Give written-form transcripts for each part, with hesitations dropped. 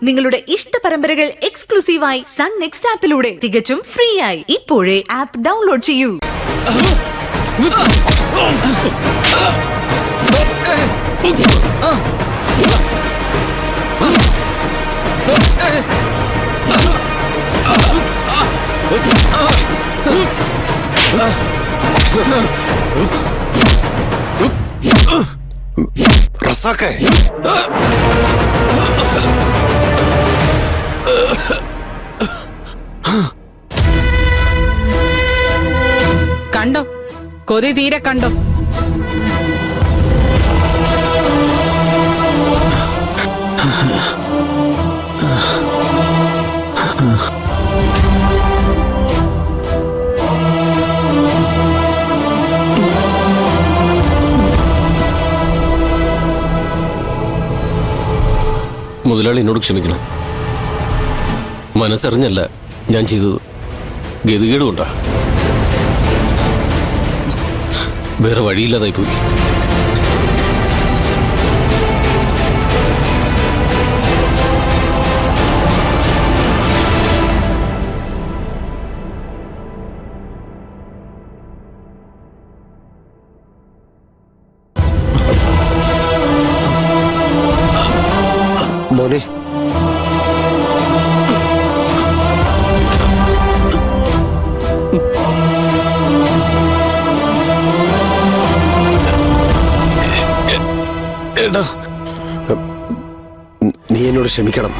നിങ്ങളുടെ ഇഷ്ട പരമ്പരകൾ എക്സ്ക്ലൂസീവായി സൺ നെക്സ്റ്റ് ആപ്പിലൂടെ തികച്ചും ഫ്രീ ആയി ഇപ്പോഴേ ആപ്പ് ഡൗൺലോഡ് ചെയ്യൂ. റസാഖേ, കണ്ടോ, കൊതി തീരെ കണ്ടോ? മുതലാളി എന്നോട് ക്ഷമിക്കണം. മനസ്സറിഞ്ഞല്ല ഞാൻ ചെയ്തത്, ഗതികേടുകൊണ്ടാ. വേറെ വഴിയില്ലാതായി പോയി. മോനെ, എടാ, നീ എന്നോട് ക്ഷമിക്കണം.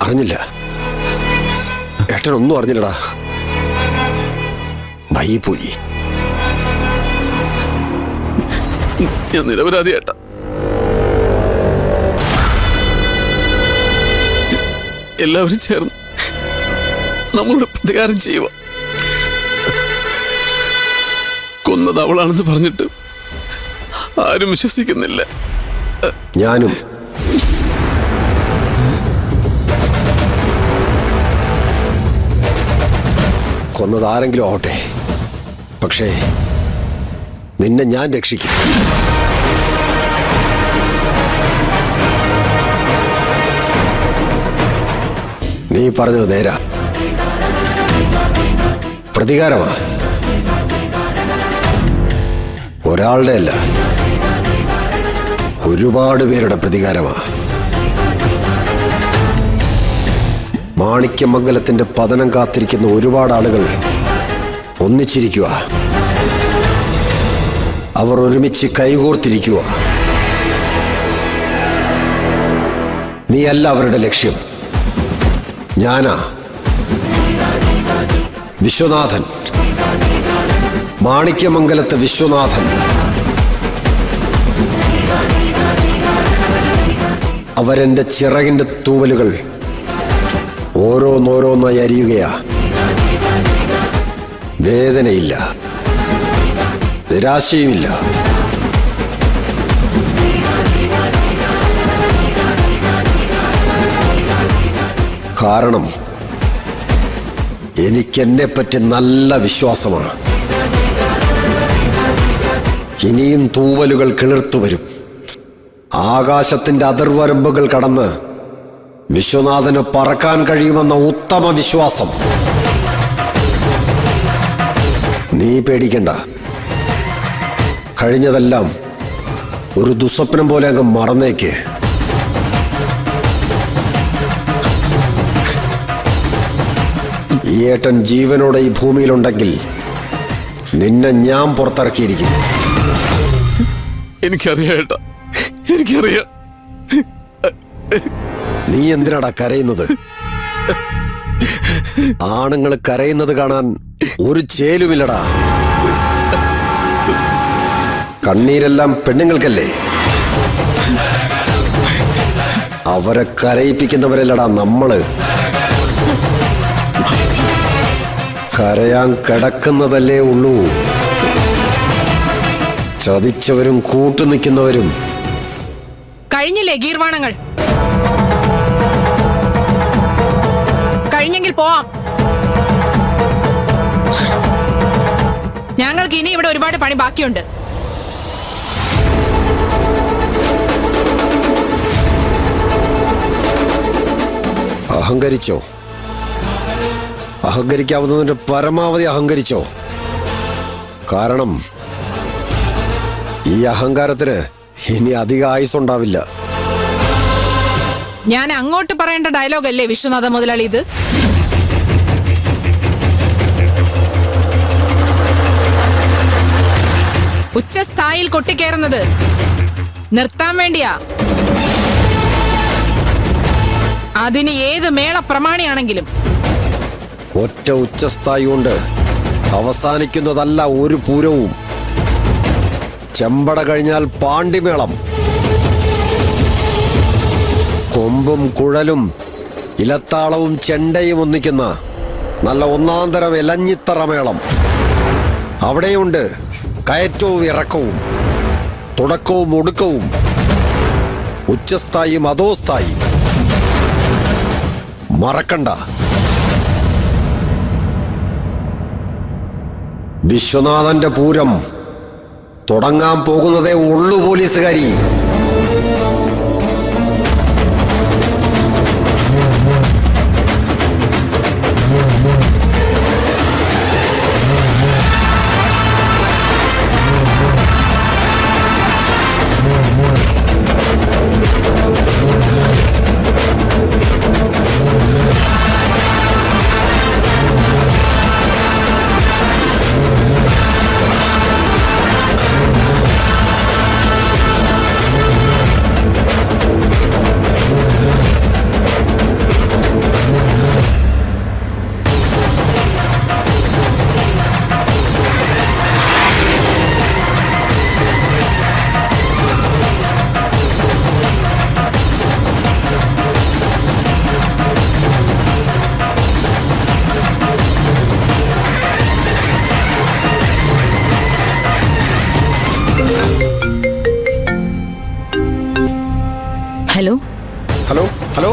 അറിഞ്ഞില്ല, ഏട്ടനൊന്നും അറിഞ്ഞില്ലടാ. വൈകിപ്പോയി. ഞാൻ നിരപരാധി ഏട്ടാ. എല്ലാവരും ചേർന്ന് നമ്മളോട് പ്രതികാരം ചെയ്യുക. കൊന്നത് അവളാണെന്ന് പറഞ്ഞിട്ട് ആരും വിശ്വസിക്കുന്നില്ല. ഞാനും കൊന്നത് ആരെങ്കിലും ആവട്ടെ, പക്ഷേ നിന്നെ ഞാൻ രക്ഷിക്കും. നീ പറഞ്ഞത് നേരാ. പ്രതികാരമാ, ഒരാളുടെ അല്ല, ഒരുപാട് പേരുടെ പ്രതികാരമാ. മാണിക്യമംഗലത്തിന്റെ പതനം കാത്തിരിക്കുന്ന ഒരുപാട് ആളുകൾ ഒന്നിച്ചിരിക്കുക. അവർ ഒരുമിച്ച് കൈകോർത്തിരിക്കുക. നീയല്ല അവരുടെ ലക്ഷ്യം, ഞാനാ. വിശ്വനാഥൻ, മാണിക്യമംഗലത്തെ വിശ്വനാഥൻ. അവരെന്റെ ചിറകിന്റെ തൂവലുകൾ ഓരോന്നോരോന്നായി അരിയുകയാ. വേദനയില്ല, നിരാശയുമില്ല. കാരണം എനിക്കെന്നെപ്പറ്റി നല്ല വിശ്വാസമാണ്. ഇനിയും തൂവലുകൾ കിളിർത്തു വരും. ആകാശത്തിന്റെ അതിർവരമ്പുകൾ കടന്ന് വിശ്വനാഥന് പറക്കാൻ കഴിയുമെന്ന ഉത്തമ വിശ്വാസം. നീ പേടിക്കണ്ട. കഴിഞ്ഞതെല്ലാം ഒരു ദുസ്വപ്നം പോലെ അങ്ങ് മറന്നേക്ക്. ഈ ഏട്ടൻ ജീവനോടെ ഈ ഭൂമിയിലുണ്ടെങ്കിൽ നിന്നെ ഞാൻ പുറത്തിറക്കിയിരിക്കും. എനിക്കറിയാം ഏട്ടാ, എനിക്കറിയാം. നീ എന്തിനാടാ കരയുന്നത്? ആണുങ്ങൾ കരയുന്നത് കാണാൻ ഒരു ചേലുമില്ലടാ. കണ്ണീരെല്ലാം പെണ്ണുങ്ങൾക്കല്ലേ? അവരെ കരയിപ്പിക്കുന്നവരല്ലടാ നമ്മള്. കരയാൻ കിടക്കുന്നതല്ലേ ഉള്ളൂ. ചതിച്ചവരും കൂട്ടുനിൽക്കുന്നവരും. കഴിഞ്ഞില്ലേ ഗീർവാണങ്ങൾ? കഴിഞ്ഞെങ്കിൽ പോവാം. ഞങ്ങൾക്ക് ഇനി ഇവിടെ ഒരുപാട് പണി ബാക്കിയുണ്ട്. അഹങ്കരിച്ചോ? അഹങ്കരിക്കാവുന്നതിന്റെ പരമാവധി അഹങ്കരിച്ചോ? കാരണം ഈ അഹങ്കാരത്തിന് ഇനി അധിക ആയുസ്സുണ്ടാവില്ല. ഞാൻ അങ്ങോട്ട് പറയേണ്ട ഡയലോഗ് അല്ലേ വിശ്വനാഥ മുതലാളി ഇത്? ഉച്ചസ്ഥായിൽ കൊട്ടിക്കേറുന്നത് നിർത്താൻ വേണ്ടിയാ. അതിന് ഏത് മേള പ്രമാണിയാണെങ്കിലും ഒറ്റ ഉച്ചസ്ഥായി കൊണ്ട് അവസാനിക്കുന്നതല്ല ഒരു പൂരവും. ചെമ്പട കഴിഞ്ഞാൽ പാണ്ടിമേളം. കൊമ്പും കുഴലും ഇലത്താളവും ചെണ്ടയും ഒന്നിക്കുന്ന നല്ല ഒന്നാന്തരം എലഞ്ഞിത്തറ മേളം. അവിടെയുണ്ട് കയറ്റവും ഇറക്കവും, തുടക്കവും ഒടുക്കവും, ഉച്ചസ്ഥായും അധോസ്ഥായും. മറക്കണ്ട. വിശ്വനാഥന്റെ പൂരം തുടങ്ങാൻ പോകുന്നതേ ഉള്ളു പോലീസുകാരി. ഹലോ ഹലോ ഹലോ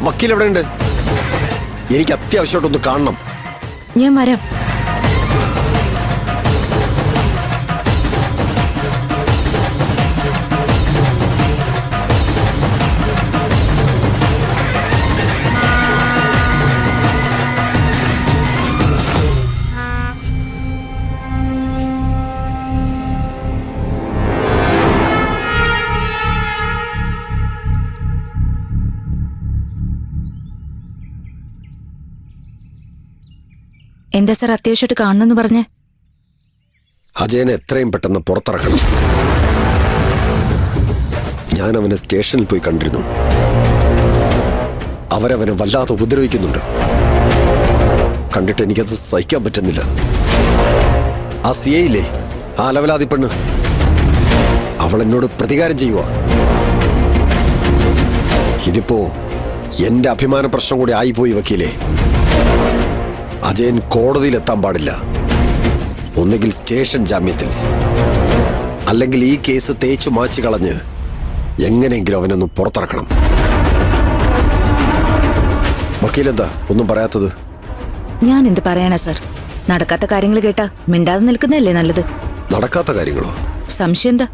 വക്കീൽ എവിടെ ഉണ്ട്? എനിക്ക് അത്യാവശ്യമായിട്ടൊന്ന് കാണണം. ഞാൻ വരാം. എന്താ സാർ അത്യാവശ്യമായിട്ട് കാണണമെന്ന് പറഞ്ഞേ? അജയനെ എത്രയും പെട്ടെന്ന് പുറത്തിറക്കണം. ഞാൻ അവനെ സ്റ്റേഷനിൽ പോയി കണ്ടിരുന്നു. അവരവനെ വല്ലാതെ ഉപദ്രവിക്കുന്നുണ്ട്. കണ്ടിട്ട് എനിക്കത് സഹിക്കാൻ പറ്റുന്നില്ല. ആ സിയയില്ലേ, ആ അലവലാതി പെണ്ണ്, അവൾ എന്നോട് പ്രതികാരം ചെയ്യുക. ഇതിപ്പോ എന്റെ അഭിമാന പ്രശ്നം കൂടി ആയിപ്പോയി വക്കീലേ. അജയൻ കോടതിയിലെത്താൻ പാടില്ല. ഒന്നുകിൽ സ്റ്റേഷൻ ജാമ്യത്തിൽ, അല്ലെങ്കിൽ ഈ കേസ് തേച്ചു മാച്ചു കളഞ്ഞ് എങ്ങനെയെങ്കിലും അവനൊന്ന് പുറത്തിറക്കണം. വക്കീലെന്താ ഒന്നും പറയാത്തത്? ഞാൻ എന്ത് പറയാനാ സാർ? നടക്കാത്ത കാര്യങ്ങൾ കേട്ടാ മിണ്ടാതെ നിൽക്കുന്നതല്ലേ നല്ലത്. നടക്കാത്ത കാര്യങ്ങളോ? സംശയം എന്താ?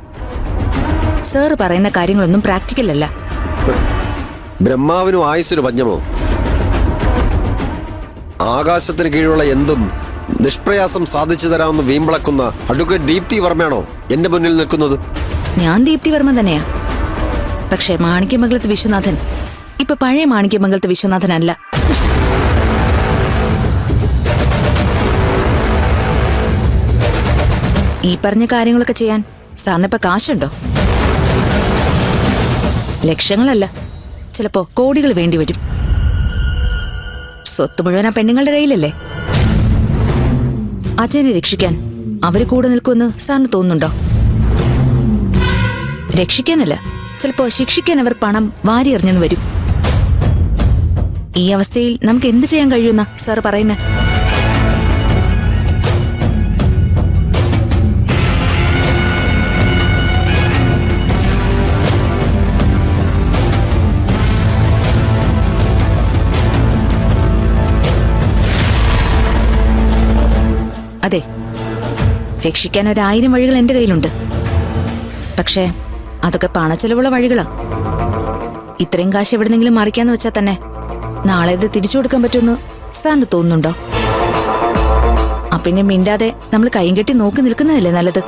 സാറ് പറയുന്ന കാര്യങ്ങളൊന്നും പ്രാക്ടിക്കൽ അല്ല. ബ്രഹ്മാവിനും ആയുസ്സിന് പഞ്ഞമോ? ആകാശത്തിന് കീഴിലുള്ള എന്തും നിഷ്പ്രയാസം സാധിച്ചു തരാമെന്ന് വീമ്പിളക്കുന്ന അഡ്വക്കേറ്റ് ദീപ്തി വർമ്മയാണോ എന്റെ മുന്നിൽ നിൽക്കുന്നത്? ഞാൻ ദീപ്തി വർമ്മ തന്നെയാ. പക്ഷെ മാണിക്യമംഗലത്ത് വിശ്വനാഥൻ ഇപ്പൊ പഴയ മാണിക്യമംഗലത്ത് വിശ്വനാഥനല്ല. ഈ പറഞ്ഞ കാര്യങ്ങളൊക്കെ ചെയ്യാൻ സാറിനിപ്പോ കാശുണ്ടോ? ലക്ഷങ്ങളല്ല, ചിലപ്പോ കോടികൾ വേണ്ടിവരും. സ്വത്ത് മുഴുവൻ ആ പെണ്ണുങ്ങളുടെ കയ്യിലല്ലേ. അജയനെ രക്ഷിക്കാൻ അവര് കൂടെ നിൽക്കുമെന്ന് സാറിന് തോന്നുന്നുണ്ടോ? രക്ഷിക്കാനല്ല, ചിലപ്പോ ശിക്ഷിക്കാൻ അവർ പണം വാരി എറിഞ്ഞെന്ന് വരും. ഈ അവസ്ഥയിൽ നമുക്ക് എന്ത് ചെയ്യാൻ കഴിയുമെന്നാ സാർ പറയുന്നത്? അതെ, രക്ഷിക്കാൻ 1000 വഴികൾ എന്റെ കയ്യിലുണ്ട്. പക്ഷേ അതൊക്കെ പണച്ചെലവുള്ള വഴികളാ. ഇത്രയും കാശ് എവിടെന്നെങ്കിലും മറിക്കാന്ന് വെച്ചാൽ തന്നെ നാളെ ഇത് തിരിച്ചു കൊടുക്കാൻ പറ്റുമെന്ന് സാറിന് തോന്നുന്നുണ്ടോ? പിന്നെ മിണ്ടാതെ നമ്മൾ കൈയും കെട്ടി നോക്കി നിൽക്കുന്നതല്ലേ നല്ലത്.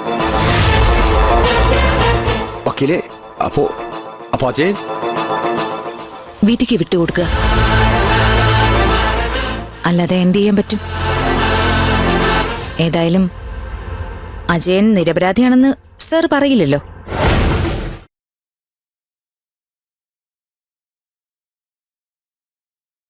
വക്കീലേ, അപ്പോ അജയൻ വീട്ടിക്ക് വിട്ടുകൊടുക്കുക. അല്ലാതെ എന്ത് ചെയ്യാൻ പറ്റും? ഏതായാലും അജയൻ നിരപരാധിയാണെന്ന് സാർ പറയില്ലല്ലോ.